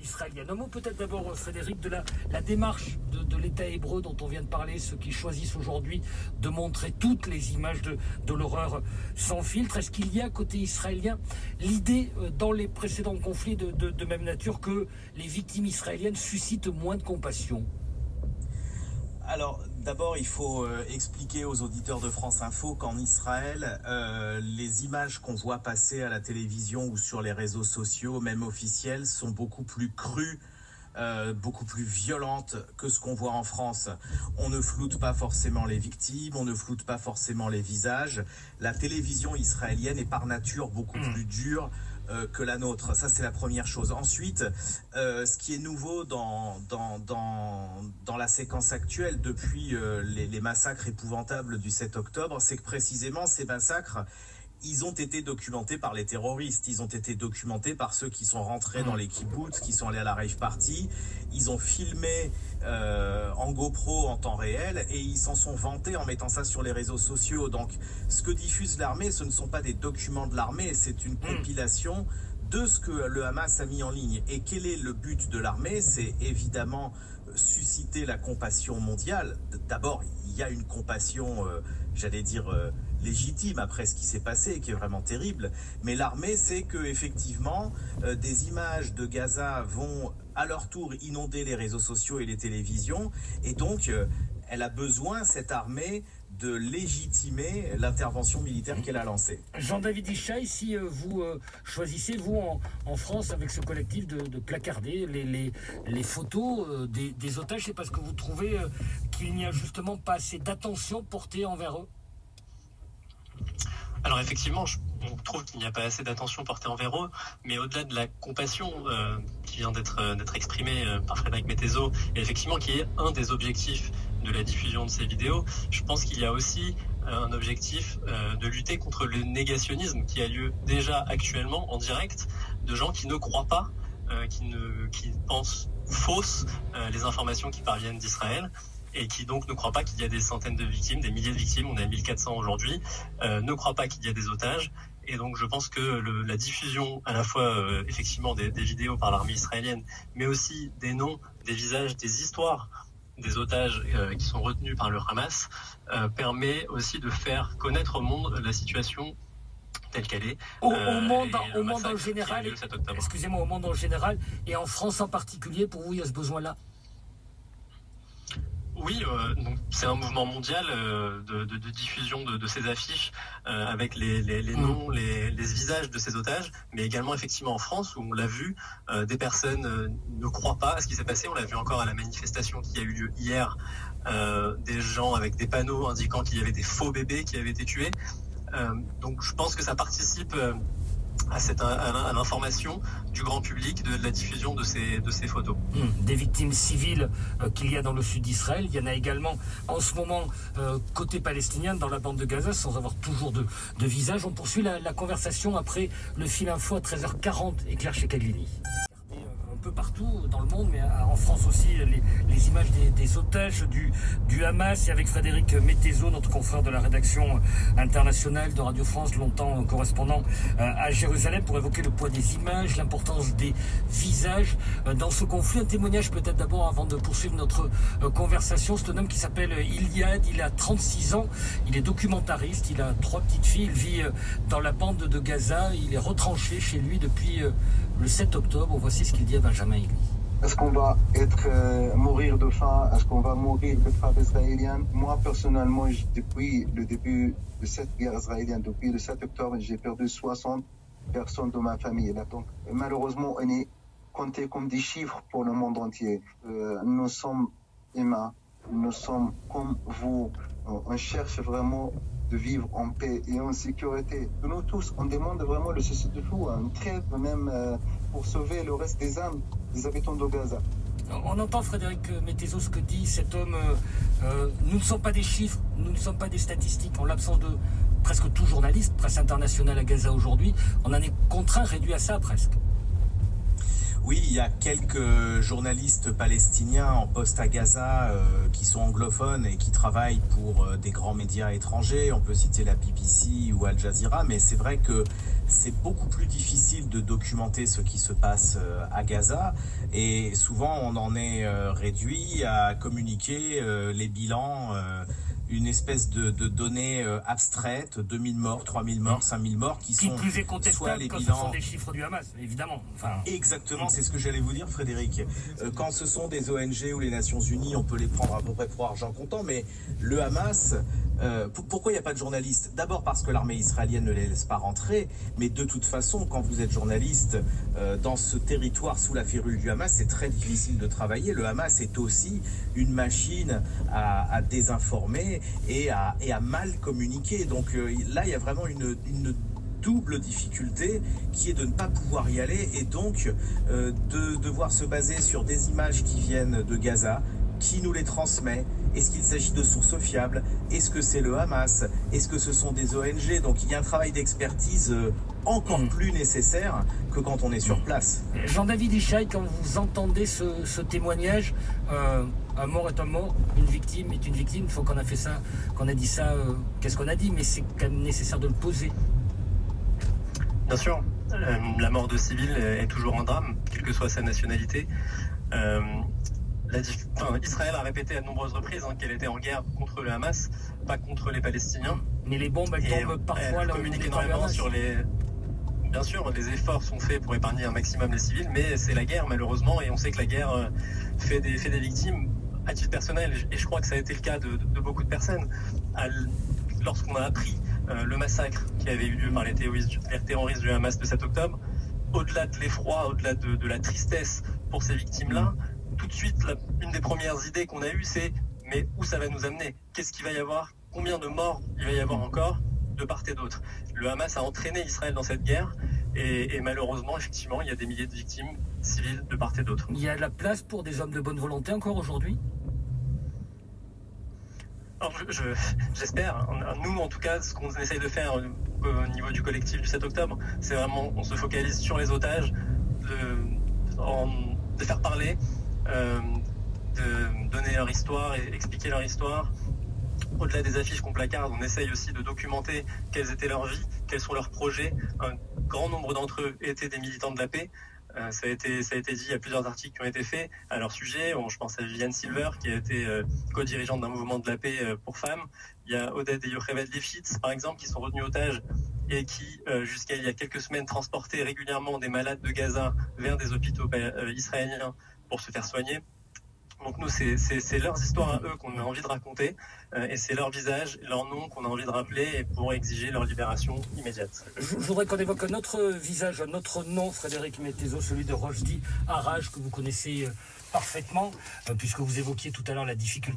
israélienne. Un mot peut-être d'abord, Frédéric, de la démarche de l'État hébreu dont on vient de parler, ceux qui choisissent aujourd'hui de montrer toutes les images de l'horreur sans filtre. Est-ce qu'il y a, côté israélien, l'idée dans les précédents conflits de même nature que les victimes israéliennes suscitent moins de compassion ? Alors, d'abord, il faut expliquer aux auditeurs de France Info qu'en Israël, les images qu'on voit passer à la télévision ou sur les réseaux sociaux, même officiels, sont beaucoup plus crues, beaucoup plus violentes que ce qu'on voit en France. On ne floute pas forcément les victimes, on ne floute pas forcément les visages. La télévision israélienne est par nature beaucoup plus dure que la nôtre. Ça, c'est la première chose. Ensuite, ce qui est nouveau dans la séquence actuelle depuis les massacres épouvantables du 7 octobre, c'est que précisément ces massacres, ils ont été documentés par les terroristes, ils ont été documentés par ceux qui sont rentrés dans les kibboutz, qui sont allés à la rave party, ils ont filmé en GoPro en temps réel et ils s'en sont vantés en mettant ça sur les réseaux sociaux. Donc ce que diffuse l'armée, ce ne sont pas des documents de l'armée, c'est une compilation de ce que le Hamas a mis en ligne. Et quel est le but de l'armée ? C'est évidemment susciter la compassion mondiale. D'abord, il y a une compassion, légitime après ce qui s'est passé, qui est vraiment terrible. Mais l'armée sait que effectivement, des images de Gaza vont à leur tour inonder les réseaux sociaux et les télévisions. Et donc, elle a besoin, cette armée, de légitimer l'intervention militaire qu'elle a lancée. Jean-David Ishaï, si vous choisissez, vous, en France, avec ce collectif, de placarder les photos des otages, c'est parce que vous trouvez qu'il n'y a justement pas assez d'attention portée envers eux ? Alors effectivement, on trouve qu'il n'y a pas assez d'attention portée envers eux, mais au-delà de la compassion qui vient d'être exprimée par Frédéric Mettezo, et effectivement qui est un des objectifs de la diffusion de ces vidéos, je pense qu'il y a aussi un objectif de lutter contre le négationnisme qui a lieu déjà actuellement en direct de gens qui ne croient pas, qui pensent fausses les informations qui parviennent d'Israël, et qui donc ne croient pas qu'il y a des centaines de victimes, des milliers de victimes, on est à 1400 aujourd'hui, ne croient pas qu'il y a des otages. Et donc je pense que la diffusion à la fois effectivement des vidéos par l'armée israélienne, mais aussi des noms, des visages, des histoires des otages qui sont retenus par le Hamas, permet aussi de faire connaître au monde la situation telle qu'elle est. Au monde en général, excusez-moi, au monde en général, et en France en particulier, pour vous, il y a ce besoin-là ? Oui, donc c'est un mouvement mondial de diffusion de ces affiches avec les noms, les visages de ces otages, mais également effectivement en France où on l'a vu, des personnes ne croient pas à ce qui s'est passé. On l'a vu encore à la manifestation qui a eu lieu hier, des gens avec des panneaux indiquant qu'il y avait des faux bébés qui avaient été tués. Donc je pense que ça participe à l'information du grand public de la diffusion de ces photos. Des victimes civiles qu'il y a dans le sud d'Israël, il y en a également en ce moment côté palestinien dans la bande de Gaza sans avoir toujours de visage. On poursuit la conversation après le fil info à 13h40 et Claire Checaglini. Un peu partout dans le monde, mais en France aussi, les images des otages du Hamas, et avec Frédéric Mettezo, notre confrère de la rédaction internationale de Radio France, longtemps correspondant à Jérusalem, pour évoquer le poids des images, l'importance des visages dans ce conflit. Un témoignage peut-être d'abord avant de poursuivre notre conversation. C'est un homme qui s'appelle Iliad, il a 36 ans, il est documentariste, il a 3 petites filles, il vit dans la bande de Gaza, il est retranché chez lui depuis le 7 octobre. Voici ce qu'il dit à Benjamin Elie. Est-ce qu'on va mourir de faim? Est-ce qu'on va mourir de frappe israélienne? Moi, personnellement, depuis le début de cette guerre israélienne, depuis le 7 octobre, j'ai perdu 60 personnes de ma famille. Donc, malheureusement, on est compté comme des chiffres pour le monde entier. Nous sommes humains, nous sommes comme vous. On cherche vraiment de vivre en paix et en sécurité. De nous tous, on demande vraiment le cessez-le-feu, une trêve même pour sauver le reste des âmes des habitants de Gaza. On entend Frédéric Mettezo ce que dit cet homme. Nous ne sommes pas des chiffres, nous ne sommes pas des statistiques. En l'absence de presque tout journaliste, presse internationale à Gaza aujourd'hui, on en est contraint, réduit à ça presque. Oui, il y a quelques journalistes palestiniens en poste à Gaza qui sont anglophones et qui travaillent pour des grands médias étrangers. On peut citer la BBC ou Al Jazeera, mais c'est vrai que c'est beaucoup plus difficile de documenter ce qui se passe à Gaza. Et souvent, on en est réduit à communiquer les bilans, une espèce de données abstraites, 2000 morts, 3000 morts, 5000 morts, qui sont plus est soit contestable les quand bilans... ce sont des chiffres du Hamas, évidemment. Enfin, Exactement, c'est ce que j'allais vous dire, Frédéric. Quand ce sont des ONG ou les Nations Unies, on peut les prendre à peu près pour argent comptant, mais le Hamas, pourquoi il n'y a pas de journalistes? D'abord parce que l'armée israélienne ne les laisse pas rentrer, mais de toute façon, quand vous êtes journaliste dans ce territoire sous la férule du Hamas, c'est très difficile de travailler. Le Hamas est aussi une machine à désinformer et à mal communiquer. Donc là, il y a vraiment une double difficulté qui est de ne pas pouvoir y aller et donc de devoir se baser sur des images qui viennent de Gaza. Qui nous les transmet? Est-ce qu'il s'agit de sources fiables? Est-ce que c'est le Hamas? Est-ce que ce sont des ONG? Donc il y a un travail d'expertise encore plus nécessaire que quand on est sur place. Jean-David Ishaï, quand vous entendez ce témoignage, un mort est un mort, une victime est une victime. Une fois qu'on a fait ça, qu'on a dit ça, qu'est-ce qu'on a dit? Mais c'est quand même nécessaire de le poser. Bien sûr, la mort de civils est toujours un drame, quelle que soit sa nationalité. Israël a répété à de nombreuses reprises qu'elle était en guerre contre le Hamas, pas contre les Palestiniens. Mais les bombes, elles tombent parfois elle là où communique on est énormément sur les... Bien sûr, les efforts sont faits pour épargner un maximum les civils, mais c'est la guerre malheureusement, et on sait que la guerre fait des victimes à titre personnel, et je crois que ça a été le cas de beaucoup de personnes. Lorsqu'on a appris le massacre qui avait eu lieu par les terroristes du Hamas de 7 octobre, au-delà de l'effroi, au-delà de la tristesse pour ces victimes-là, tout de suite, une des premières idées qu'on a eues, c'est mais où ça va nous amener? Qu'est-ce qu'il va y avoir? Combien de morts il va y avoir encore de part et d'autre? Le Hamas a entraîné Israël dans cette guerre et malheureusement, effectivement, il y a des milliers de victimes civiles de part et d'autre. Il y a de la place pour des hommes de bonne volonté encore aujourd'hui? Alors, j'espère. Nous, en tout cas, ce qu'on essaye de faire au niveau du collectif du 7 octobre, c'est vraiment, on se focalise sur les otages, de faire parler, de donner leur histoire et expliquer leur histoire. Au-delà des affiches qu'on placarde, on essaye aussi de documenter quelles étaient leurs vies, quels sont leurs projets. Un grand nombre d'entre eux étaient des militants de la paix. Ça a été dit, il y a plusieurs articles qui ont été faits à leur sujet. Je pense à Viviane Silver, qui a été co-dirigeante d'un mouvement de la paix pour femmes. Il y a Oded et Yocheved Lifshitz, par exemple, qui sont retenus otages et qui, jusqu'à il y a quelques semaines, transportaient régulièrement des malades de Gaza vers des hôpitaux israéliens pour se faire soigner. Donc nous, c'est leurs histoires à eux qu'on a envie de raconter, et c'est leur visage, leur nom qu'on a envie de rappeler et pour exiger leur libération immédiate. Je voudrais qu'on évoque un autre visage, un autre nom, Frédéric Mettezo, celui de Rojdi Haraj, que vous connaissez parfaitement, puisque vous évoquiez tout à l'heure la difficulté